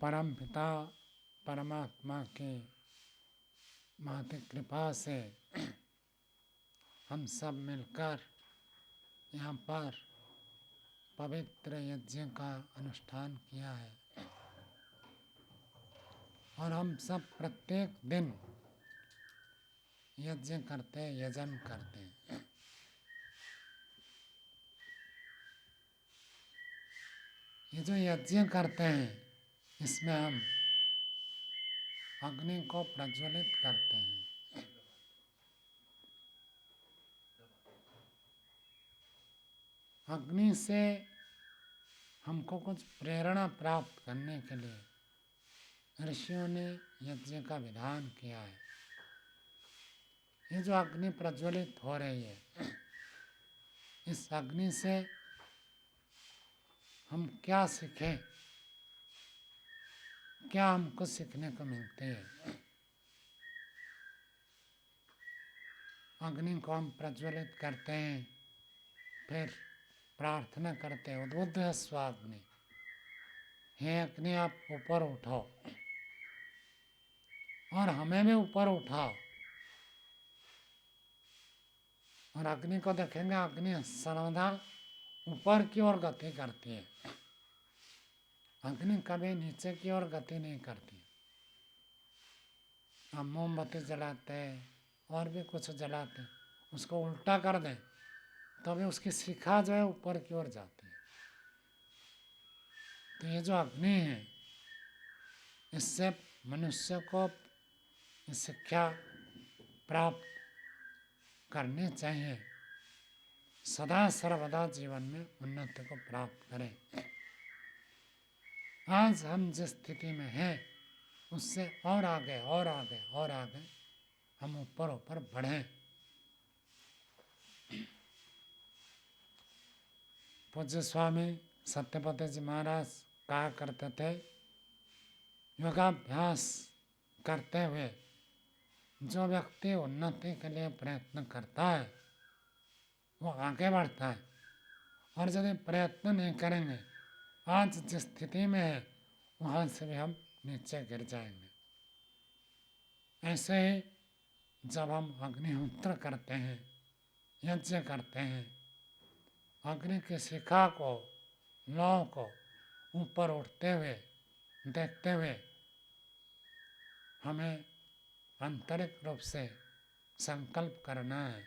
परम पिता परमात्मा की महती कृपा से हम सब मिलकर यहाँ पर पवित्र यज्ञ का अनुष्ठान किया है और हम सब प्रत्येक दिन यज्ञ करते यजन करते। ये जो यज्ञ करते हैं इसमें हम अग्नि को प्रज्वलित करते हैं। अग्नि से हमको कुछ प्रेरणा प्राप्त करने के लिए ऋषियों ने यज्ञ का विधान किया है। ये जो अग्नि प्रज्वलित हो रही है इस अग्नि से हम क्या सीखें, क्या हमको सीखने को मिलते हैं। अग्नि को हम प्रज्वलित करते हैं, फिर प्रार्थना करते हैं उद्बुद्ध स्वाग्नि, हे अग्नि आप ऊपर उठो और हमें भी ऊपर उठाओ। और अग्नि को देखेंगे अग्नि सर्वदा ऊपर की ओर गति करती है, अग्नि कभी नीचे की ओर गति नहीं करती। हम मोमबत्ती जलाते और भी कुछ जलाते उसको उल्टा कर दें तो भी उसकी शिखा जो है ऊपर की ओर जाती है। तो ये जो अग्नि है इससे मनुष्य को शिक्षा प्राप्त करनी चाहिए, सदा सर्वदा जीवन में उन्नति को प्राप्त करें। आज हम जिस स्थिति में हैं उससे और आगे और आगे और आगे हम ऊपर ऊपर बढ़ें। पूज्य स्वामी सत्यपति जी महाराज कहा करते थे, योगाभ्यास करते हुए जो व्यक्ति उन्नति के लिए प्रयत्न करता है वो आगे बढ़ता है, और यदि प्रयत्न नहीं करेंगे आज जिस स्थिति में है वहाँ से भी हम नीचे गिर जाएंगे। ऐसे ही जब हम अग्निहोत्र करते हैं, यज्ञ करते हैं, अग्नि की शिखा को लौ को ऊपर उठते हुए देखते हुए हमें आंतरिक रूप से संकल्प करना है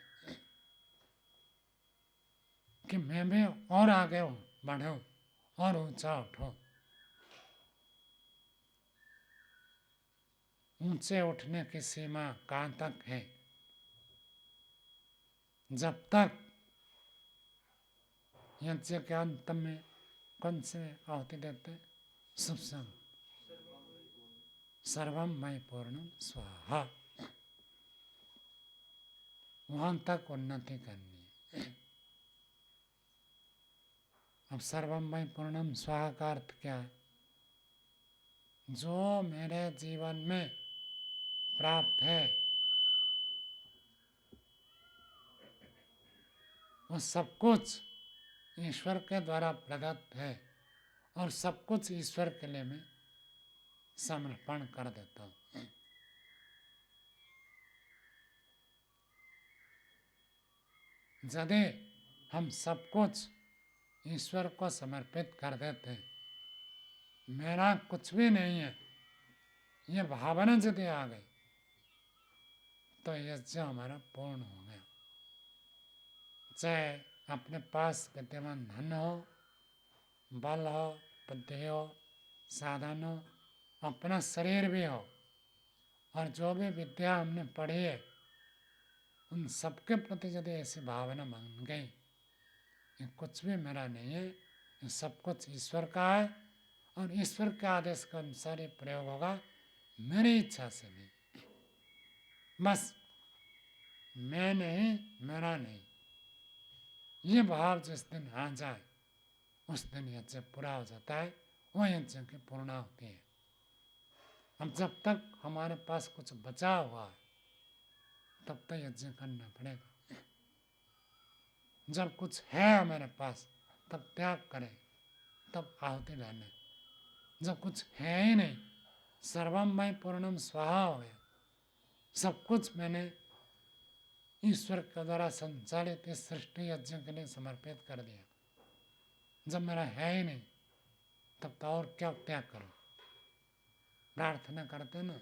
कि मैं भी और आगे बढ़ूं और ऊंचा उठूं। ऊंचे उठने की सीमा कहाँ तक है? जब तक यज्ञ के अंत में कौन से आहुति देते? शुभ संग सर्वम मयि पूर्णम स्वाहा, वहां तक उन्नति करनी है। अब सर्वम मयि पूर्णम स्वाहा का अर्थ क्या है? जो मेरे जीवन में प्राप्त है वो सब कुछ ईश्वर के द्वारा प्रदत्त है और सब कुछ ईश्वर के लिए मैं समर्पण कर देता हूँ। यदि हम सब कुछ ईश्वर को समर्पित कर देते हैं, मेरा कुछ भी नहीं है, ये भावना यदि आ गई तो यज्ञ हमारा पूर्ण हो गया। चाहे अपने पास विद्यमान धन हो, बल हो, बुद्धि हो, साधन हो, अपना शरीर भी हो, और जो भी विद्या हमने पढ़ी है उन सबके प्रति यदि ऐसी भावना बन गई, ये कुछ भी मेरा नहीं है, ये सब कुछ ईश्वर का है और ईश्वर के आदेश के अनुसार ये प्रयोग होगा, मेरी इच्छा से नहीं। बस मैं नहीं, मेरा नहीं, ये भाव जिस दिन आ जाए उस दिन यज्ञ पूरा हो जाता है, वो यज्ञ की पूर्णा होती है। अब जब तक हमारे पास कुछ बचा हुआ है तब तक यज्ञ करना पड़ेगा। जब कुछ है हमारे पास तब त्याग करें, तब आहुति देने। जब कुछ है ही नहीं, सर्वम मय पूर्णम स्वाहा हो गया, सब कुछ मैंने ईश्वर के द्वारा संचालित इस सृष्टि यज्ञ के लिए समर्पित कर दिया। जब मेरा है ही नहीं तब तो और क्या त्याग करो। प्रार्थना करते ना,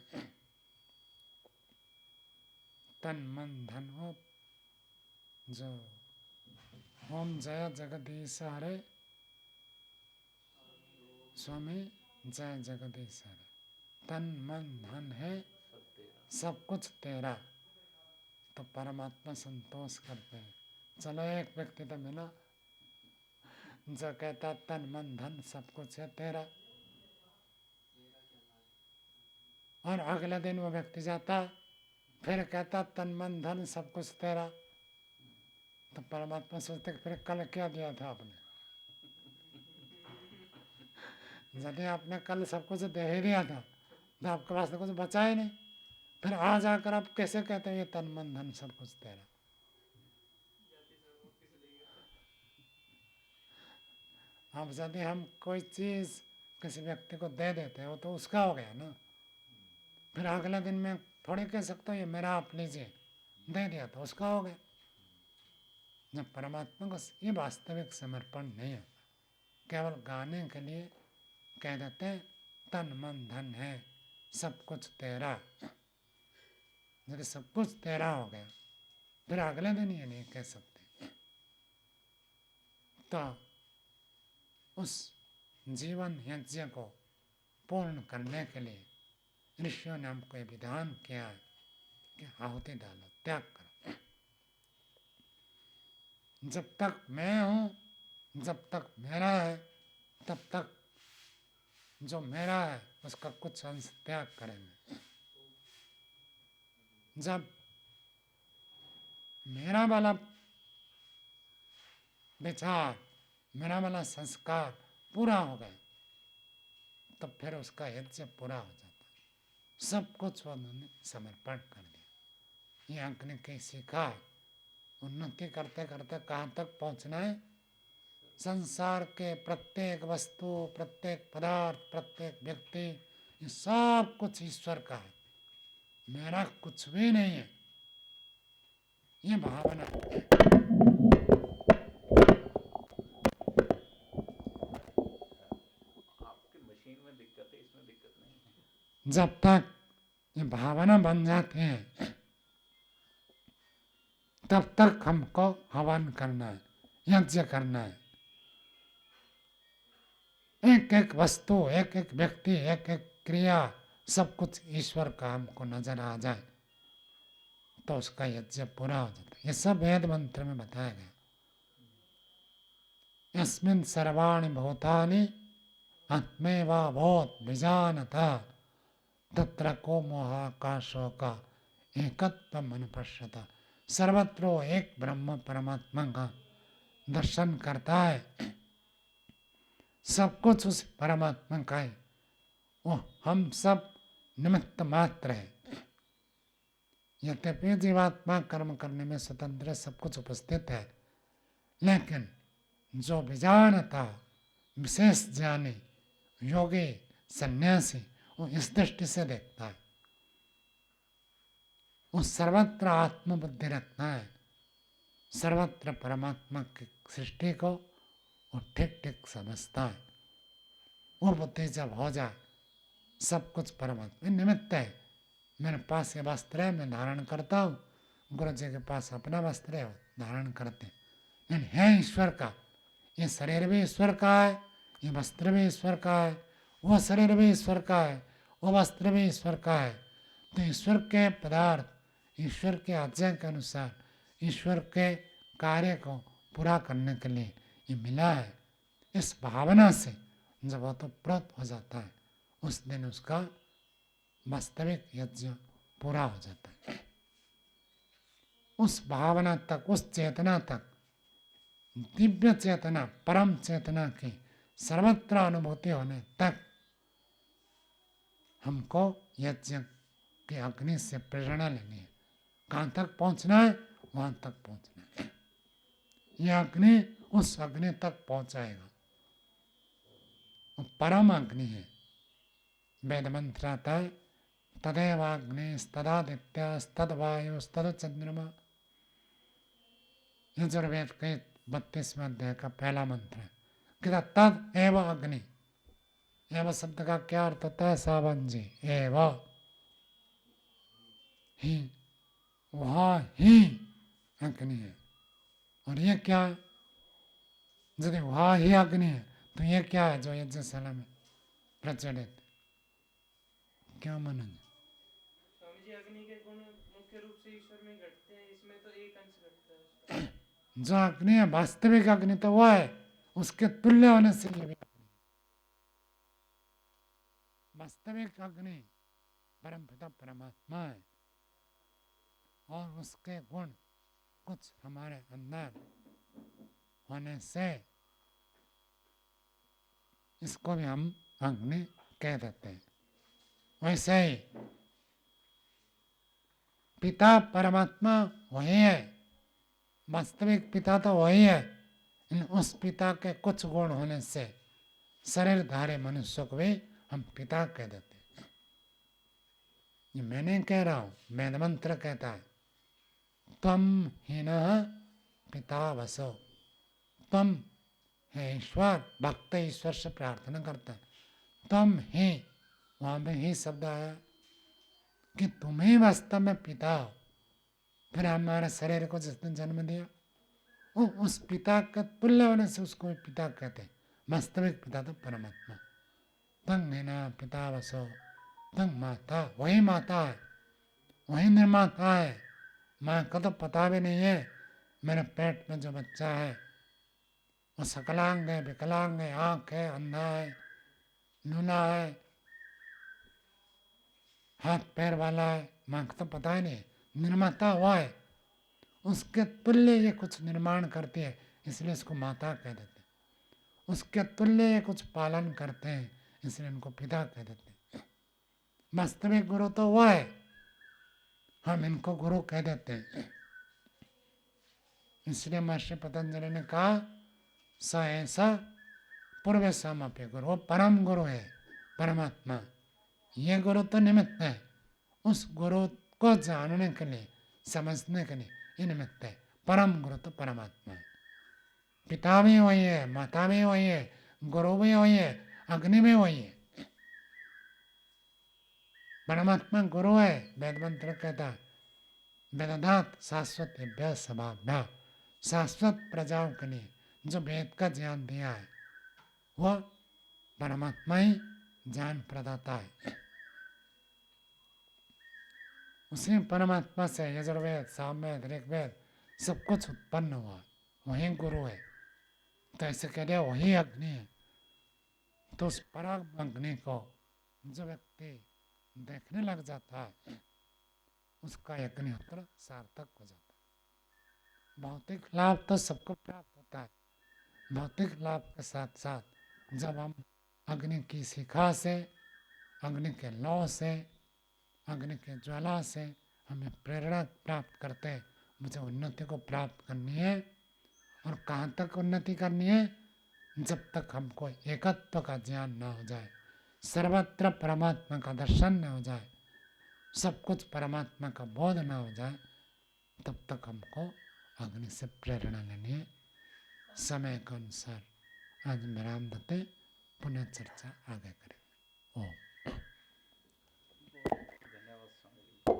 तन मन धन हो जो ओम जय जगदीश हरे, स्वामी जय जगदीश हरे। तन मन धन है सब कुछ तेरा, तो परमात्मा संतोष करते हैं। चलो एक व्यक्ति तो मिला जो कहता तन मन धन सब कुछ है तेरा, और अगले दिन वो व्यक्ति जाता फिर कहता तन मन धन सब कुछ तेरा, तो परमात्मा सोचते कि फिर कल क्या दिया था आपने, यदि आपने कल सब कुछ दे ही दिया था तो आपके पास तो कुछ बचा ही नहीं, फिर आज आकर आप कैसे कहते हैं ये तन मन धन सब कुछ तेरा। अब यदि हम कोई चीज़ किसी व्यक्ति को दे देते हैं वो तो उसका हो गया ना, फिर अगले दिन में थोड़ी कह सकता हूँ ये मेरा आप लीजिए, दे दिया तो उसका हो गया। जब परमात्मा को ये वास्तविक समर्पण नहीं है, केवल गाने के लिए कह देते हैं तन मन धन है सब कुछ तेरा। यदि सब कुछ तेरा हो गया फिर अगले दिन ये नहीं कह सकते। तो उस जीवन यज्ञ को पूर्ण करने के लिए ऋषियों ने हमको ये विधान किया है कि आहुति डालो, त्याग करो। जब तक मैं हूँ, जब तक मेरा है, तब तक जो मेरा है उसका कुछ अंश त्याग करेंगे। जब मेरा वाला विचार, मेरा वाला संस्कार पूरा हो गया तब फिर उसका यज्ञ पूरा हो जाता है। सब कुछ उन्होंने समर्पण कर दिया। ये अग्नि की सीखा है। उन्नति करते करते कहाँ तक पहुँचना है? संसार के प्रत्येक वस्तु, प्रत्येक पदार्थ, प्रत्येक व्यक्ति, ये सब कुछ ईश्वर का है, मेरा कुछ भी नहीं है, ये भावना। जब तक ये भावना बन जाती है तब तक हमको हवन करना है, यज्ञ करना है। एक एक वस्तु, एक एक व्यक्ति, एक एक क्रिया, सब कुछ ईश्वर का हमको नजर आ जाए तो उसका यज्ञ पूरा हो जाता है। ये सब वेद मंत्र में बताया गया। यस्मिन् सर्वाणि भूतानि आत्मैवाभूत् विजानता तत्र को मोहाकाशोक एकत्वम् अनुपश्यता। सर्वत्र एक ब्रह्म परमात्मा का दर्शन करता है, सब कुछ उस परमात्मा का है, वो हम सब निमित्त मात्र है। यद्यपि जीवात्मा कर्म करने में स्वतंत्र सब कुछ उपस्थित है, लेकिन जो विजानता, विशेष ज्ञानी, योगी, सन्यासी, वो इस दृष्टि से देखता है, वो सर्वत्र आत्मबुद्धि रखता है, सर्वत्र परमात्मा की सृष्टि को वो ठीक ठीक समझता है। वो बुद्धि जब हो जाए, सब कुछ परमात्मा निमित्त है। मेरे पास ये वस्त्र है, मैं धारण करता हूँ, गुरु जी के पास अपना वस्त्र है, धारण करते हैं, लेकिन है ईश्वर का। ये शरीर भी ईश्वर का है, ये वस्त्र भी ईश्वर का है, वो शरीर भी ईश्वर का है, वो वस्त्र भी ईश्वर का है। तो ईश्वर के पदार्थ, ईश्वर के आज्ञा के अनुसार, ईश्वर के कार्य को पूरा करने के लिए ये मिला है। इस भावना से जब वो तो प्रोत हो जाता है, उस दिन उसका वास्तविक यज्ञ पूरा हो जाता है। उस भावना तक, उस चेतना तक, दिव्य चेतना, परम चेतना की सर्वत्र अनुभूति होने तक हमको यज्ञ की अग्नि से प्रेरणा लेनी है। कहाँ तक पहुँचना है? वहाँ तक पहुँचना है। यह अग्नि उस अग्नि तक पहुँचाएगा। वो परम अग्नि है, वेद मंत्र आता है, तदेवाग्निस्तदादित्यस्तद्वायुस्तद चंद्रमा। यजुर्वेद के 32वें अध्याय का पहला मंत्र है कि तद एव अग्नि। एव शब्द का क्या अर्थ होता है सावन जी? एव ही, वह ही अग्नि है। और ये क्या है? यदि वह ही अग्नि है तो ये क्या है जो यज्ञशाला में प्रचलित? क्या मनन? स्वामी जी, अग्नि के गुण मुख्य रूप से ईश्वर में घटते हैं, इसमें तो एक अंश घटता है। जो अग्नि है वास्तविक अग्नि तो वह है, उसके तुल्य होने से ये भी वास्तविक अग्नि परमपिता परमात्मा है, और उसके गुण कुछ हमारे अंदर होने से इसको भी हम अग्नि कह देते हैं। वैसे ही पिता परमात्मा वही है, वास्तविक पिता तो वही है, उस पिता के कुछ गुण होने से शरीरधारी मनुष्य को भी हम पिता कह देते हैं। ये मैं नहीं कह रहा हूं, वेद मंत्र कहता है, त्वम हीनः पिता वसो। त्वम है ईश्वर, भक्त ईश्वर से प्रार्थना करता है, तुम ही, वहां पे ही शब्द आया कि तुम ही वास्तव में पिता हो। फिर हमारे शरीर को जिसने जन्म दिया वो उस पिता का तुल्य होने से उसको भी पिता कहते हैं। वास्तविक पिता तो परमात्मा। तंग है ना पिता वसो, तंग माता, वही माता है, वही निर्माता है। माँ को तो पता भी नहीं है मेरे पेट में जो बच्चा है वो सकलांग है, विकलांग है, आँख है, अंधा है, लूला है, हाथ पैर वाला है, माँ को तो पता ही नहीं। निर्माता हुआ है, उसके तुल्य ये कुछ निर्माण करती है, इसलिए इसको माता कह देते हैं। उसके तुल्य ये कुछ पालन करते हैं, इसलिए इनको पिता कह देते हैं। वास्तविक गुरु तो वह है, हम इनको गुरु कह देते हैं। इसलिए महर्षि पतंजलि ने कहा स ऐसा पूर्व समपि गुरु, वो परम गुरु है परमात्मा। ये गुरु तो निमित्त है, उस गुरु को जानने के लिए, समझने के लिए ये निमित्त है। परम गुरु तो परमात्मा है। पिता भी वही है, माता भी वही है, गुरु भी वही है, अग्नि भी वही है। परमात्मा गुरु है। वेद मंत्र कहता है वेदनाथ शाश्वत स्वभाव, शाश्वत प्रजाओं के लिए जो वेद का ज्ञान दिया है वह परमात्मा ही ज्ञान प्रदाता है। उसी परमात्मा से यजुर्वेद, सामवेद, ऋग्वेद सब कुछ उत्पन्न हुआ, वही गुरु है। तो ऐसे कह दिया वही अग्नि है, तो उस परम अग्नि को जो व्यक्ति देखने लग जाता है उसका अग्निहोत्र सार्थक हो जाता है। भौतिक लाभ तो सबको प्राप्त होता है, भौतिक लाभ के साथ साथ जब हम अग्नि की शिखा से, अग्नि के लौ से, अग्नि के ज्वाला से हमें प्रेरणा प्राप्त करते हैं, मुझे उन्नति को प्राप्त करनी है। और कहाँ तक उन्नति करनी है? जब तक हमको एकत्व का ज्ञान न हो जाए, सर्वत्र परमात्मा का दर्शन न हो जाए, सब कुछ परमात्मा का बोध न हो जाए, तब तक हमको अग्नि से प्रेरणा लेनी है। समय के अनुसार आज विराम देते, पुनः चर्चा आगे करेंगे। ओम।